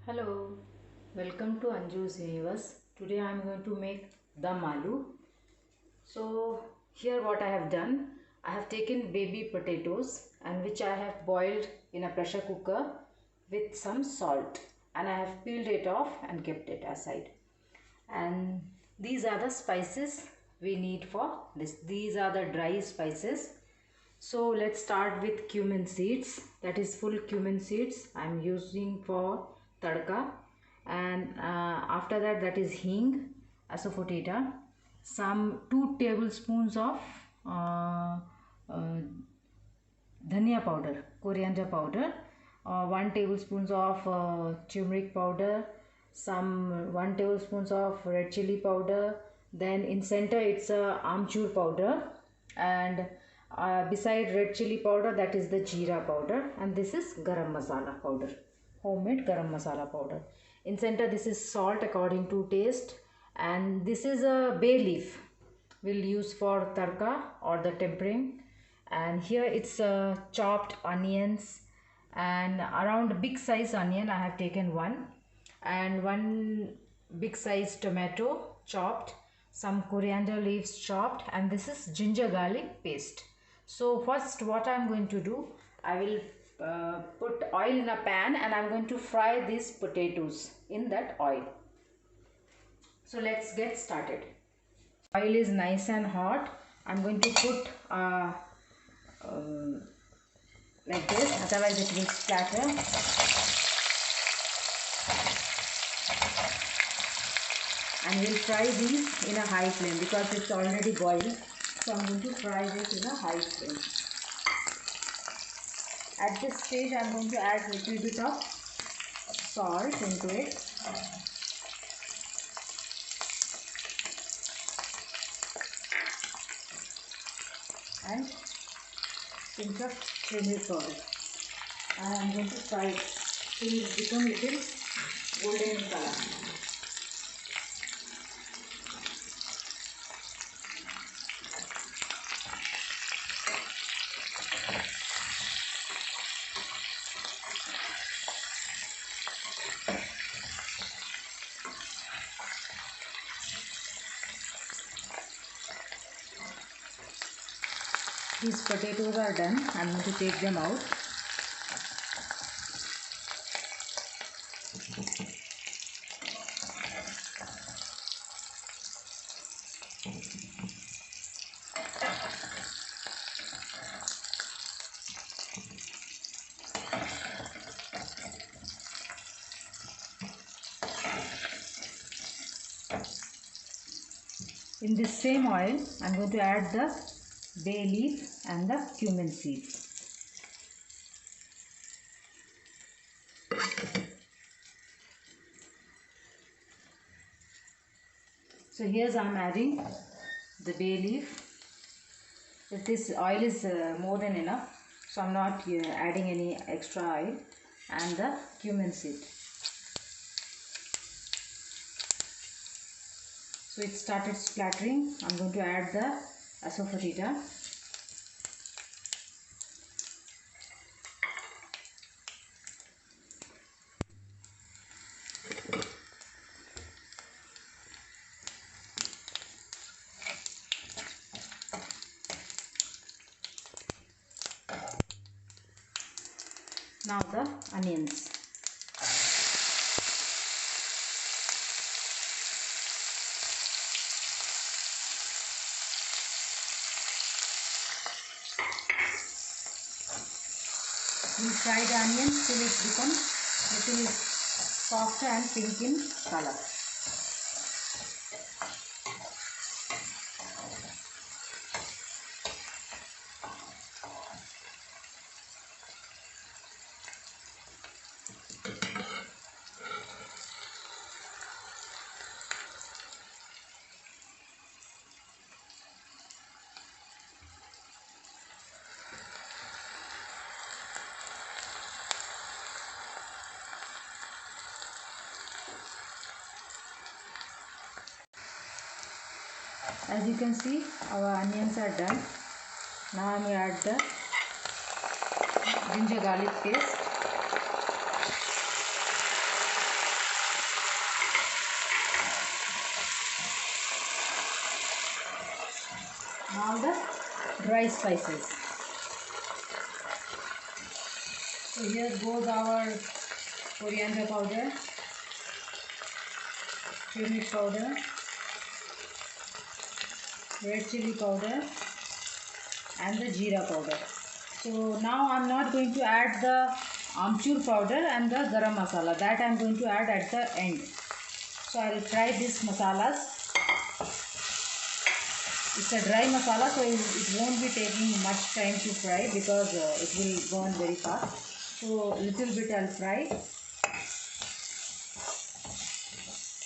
Hello, welcome to Anjus universe. Today I am going to make Dum Aloo. So here what I have done, I have taken baby potatoes and which I have boiled in a pressure cooker with some salt, and I have peeled it off and kept it aside. And these are the spices we need for this. These are the dry spices. So let's start with cumin seeds, that is full cumin seeds I am using for tadka. And after that is hing, asafoetida, some 2 tablespoons of uh, uh, dhania powder, coriander powder, 1 tablespoons of turmeric powder, some 1 tablespoons of red chili powder. Then in center it's amchur powder, and beside red chili powder, that is the jeera powder, and this is garam masala powder, homemade garam masala powder. In center this is salt according to taste, and this is a bay leaf we'll use for tadka or the tempering. And here it's chopped onions, and around big size onion I have taken one, and 1 big size tomato chopped, some coriander leaves chopped, and this is ginger garlic paste. So first what I'm going to do, I will put oil in a pan and I'm going to fry these potatoes in that oil. So let's get started. Oil is nice and hot. I'm going to put like this, otherwise it will splatter. And we'll fry these in a high flame because it's already boiled. So I'm going to fry this in a high flame. At this stage I'm going to add little bit of salt into it. And pinch of turmeric powder. And I'm going to fry it till it becomes little golden in color. These potatoes are done. I'm going to take them out. In this same oil, I'm going to add the bay leaf and the cumin seeds. So here's I'm adding the bay leaf. If this oil is more than enough, so I'm not adding any extra oil, and the cumin seed. So it started splattering. I'm going to add the asafoetida. Now the onions. We fry the onions till it becomes little softer and pink in color. As you can see, our onions are done. Now I will add the ginger garlic paste. Now the dry spices. So here goes our coriander powder, turmeric powder, red chili powder and the jeera powder. So now I am not going to add the amchur powder and the garam masala. That I am going to add at the end. So I will fry these masalas. It's a dry masala, so it won't be taking much time to fry because it will burn very fast. So little bit I'll fry.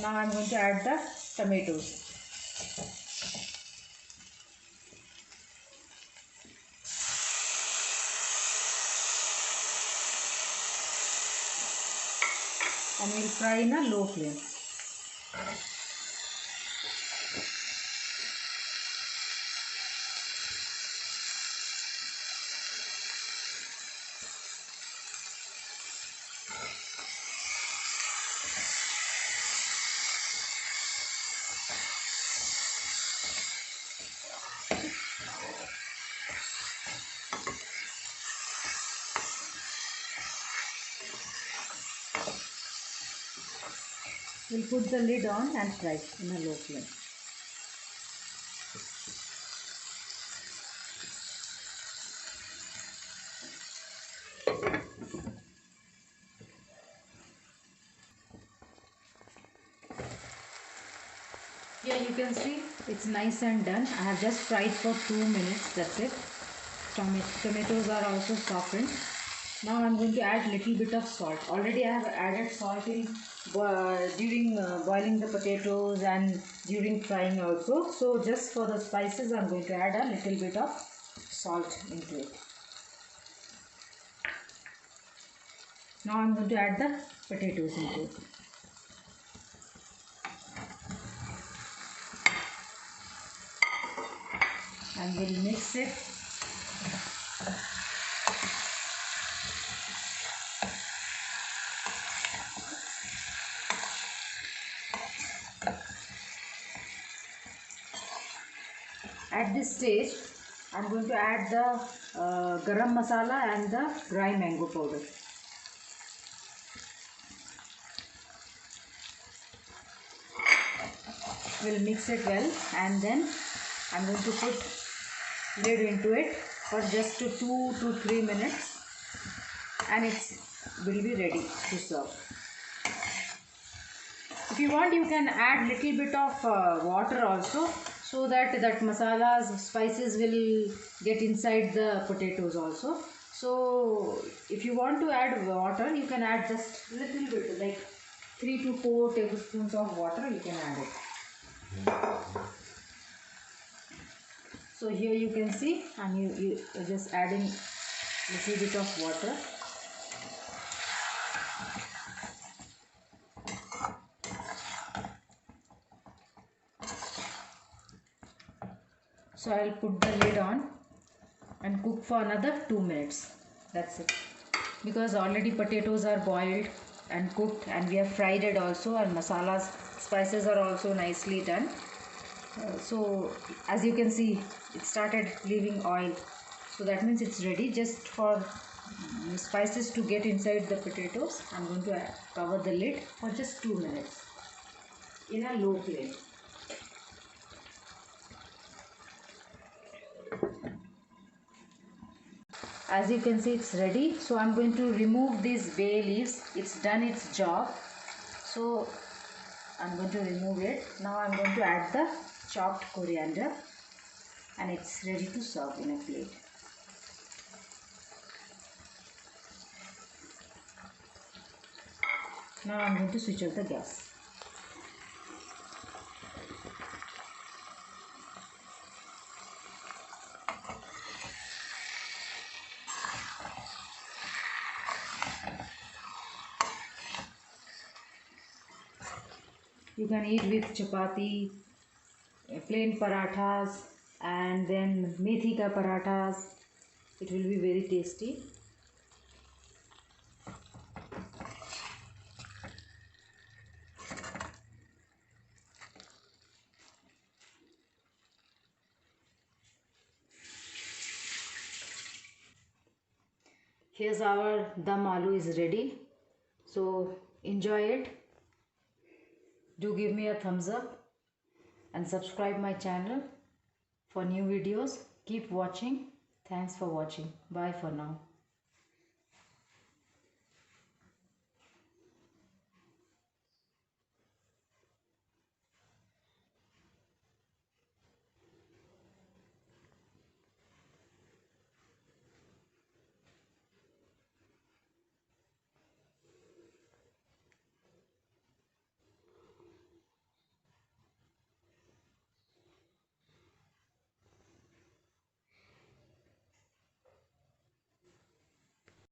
Now I'm going to add the tomatoes. And we'll fry in a low flame. We'll put the lid on and fry in a low flame. Here you can see it's nice and done. I have just fried for 2 minutes, that's it. Tomatoes are also softened. Now I am going to add little bit of salt. Already I have added salt in during boiling the potatoes and during frying also. So just for the spices I am going to add a little bit of salt into it. Now I am going to add the potatoes into it. And we'll mix it. At this stage, I am going to add the garam masala and the dry mango powder. We'll mix it well and then I am going to put lid into it for just 2 to 3 minutes and it will be ready to serve. If you want, you can add little bit of water also, so that masalas, spices will get inside the potatoes also. So if you want to add water, you can add just little bit, like 3 to 4 tablespoons of water you can add it. So here you can see you just adding little bit of water. So I will put the lid on and cook for another 2 minutes. That's it. Because already potatoes are boiled and cooked and we have fried it also, and masalas, spices are also nicely done. So as you can see, it started leaving oil. So that means it's ready. Just for spices to get inside the potatoes, I'm going to cover the lid for just 2 minutes in a low flame. As you can see, it's ready. So I'm going to remove these bay leaves. It's done its job. So I'm going to remove it. Now I'm going to add the chopped coriander and it's ready to serve in a plate. Now I'm going to switch off the gas. You can eat with chapati, plain parathas, and then methi ka parathas. It will be very tasty. Here's our dum aloo is ready. So enjoy it. Do give me a thumbs up and subscribe my channel for new videos. Keep watching. Thanks for watching. Bye for now.